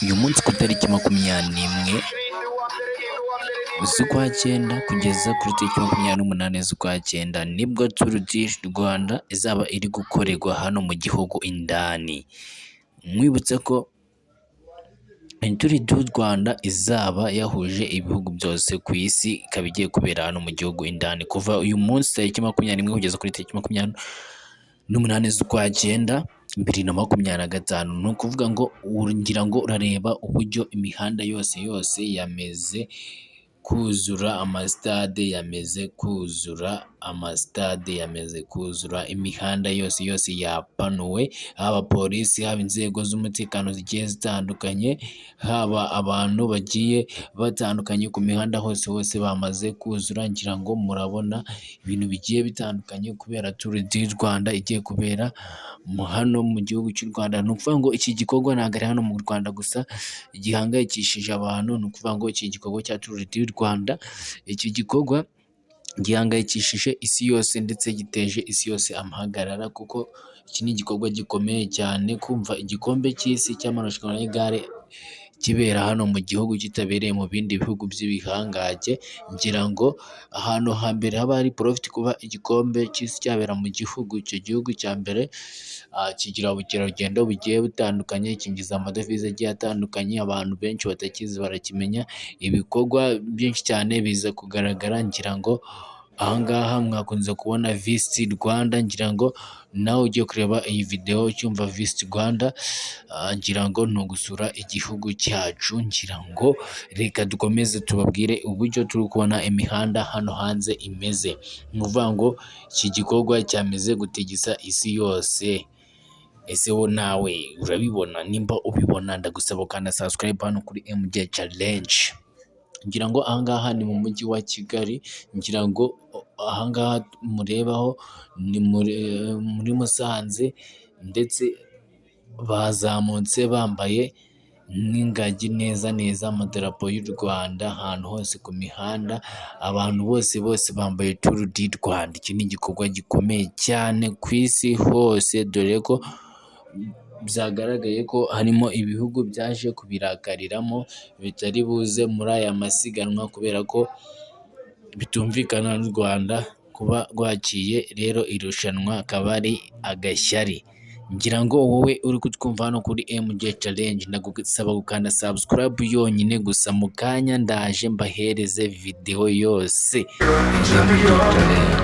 Uyu munsi ku itariki 21 z'ukwa cyenda kugeza kuri tariki 28 z'ukwa cyenda nibwo Tour du Rwanda izaba iri gukorerwa hano mu gihugu indani. Mwibutse ko Tour du Rwanda izaba yahuje ibihugu byose ku isi, ikaba igiye kubera hano mu gihugu indani kuva uyu munsi tariki 21 kugeza kuri tariki 28 z'ukwa cyenda 2025. Ni ukuvuga ngo ngira ngo urareba uburyo imihanda yose yameze kuzura, amasitade yameze kuzura, imihanda yose yapanuwe, haba polisi, haba inzego z'umutekano zigiye zitandukanye, haba abantu bagiye batandukanye ku mihanda hose bamaze kuzura. Ngira ngo murabona ibintu bigiye bitandukanye kubera Tour du Rwanda igiye kubera hano mu gihugu cy'u Rwanda. Ni ukuvuga ngo iki gikorwa ntabwo ari hano mu Rwanda gusa gihangayikishije abantu, ni ukuvuga ngo iki gikorwa cya Tour du Rwanda, iki gikorwa gihangayikishije isi yose ndetse giteje isi yose amahagarara, kuko iki ni igikorwa gikomeye cyane kumva igikombe cy'isi cy'amarushanwa y'igare kibera hano mu gihugu kitabereye mu bindi bihugu by'ibihangange. Ngira ngo ahantu hambere haba hari profit kuba igikombe cy'isi cyabera mu gihugu, icyo gihugu cya mbere kigira ubukerarugendo bugiye butandukanye, kinjiza amadovize agiye atandukanye, abantu benshi batakizi barakimenya, ibikorwa byinshi cyane biza kugaragara. Ngira ngo ahangaha mwakunze kubona Visit Rwanda, ngira ngo nawe ugiye kureba iyi video ucyumva Visit Rwanda, ngira ngo ni ugusura igihugu cyacu. Ngira ngo reka dukomeze tubabwire uburyo turi kubona imihanda hano hanze imeze. Ni ukuvuga ngo iki gikorwa cyameze gutigisa isi yose. Ese wo nawe urabibona? Nimba ubibona ndagusaba ukanda subscribe hano kuri MJ Challenge. Ngira ngo ahangaha ni mu mujyi wa Kigali, ngira ngo ahangaha murebaho ni muri Musanze, ndetse bazamutse bambaye n'ingagi neza amadarapo y'u Rwanda ahantu hose ku mihanda, abantu bose bambaye Tour du Rwanda. Iki ni igikorwa gikomeye cyane ku isi hose, dore ko byagaragaye ko harimo ibihugu byaje kubirakariramo bitari buze muri aya masiganwa, kubera ko bitumvikana n'u Rwanda kuba rwakiye rero irushanwa akaba ari agashyari. Ngira ngo wowe uri kutwumva hano kuri MJ Challenge ndagusaba gukanda subscribe yonyine gusa, mu kanya ndaje mbahereze video yose. MJ Challenge.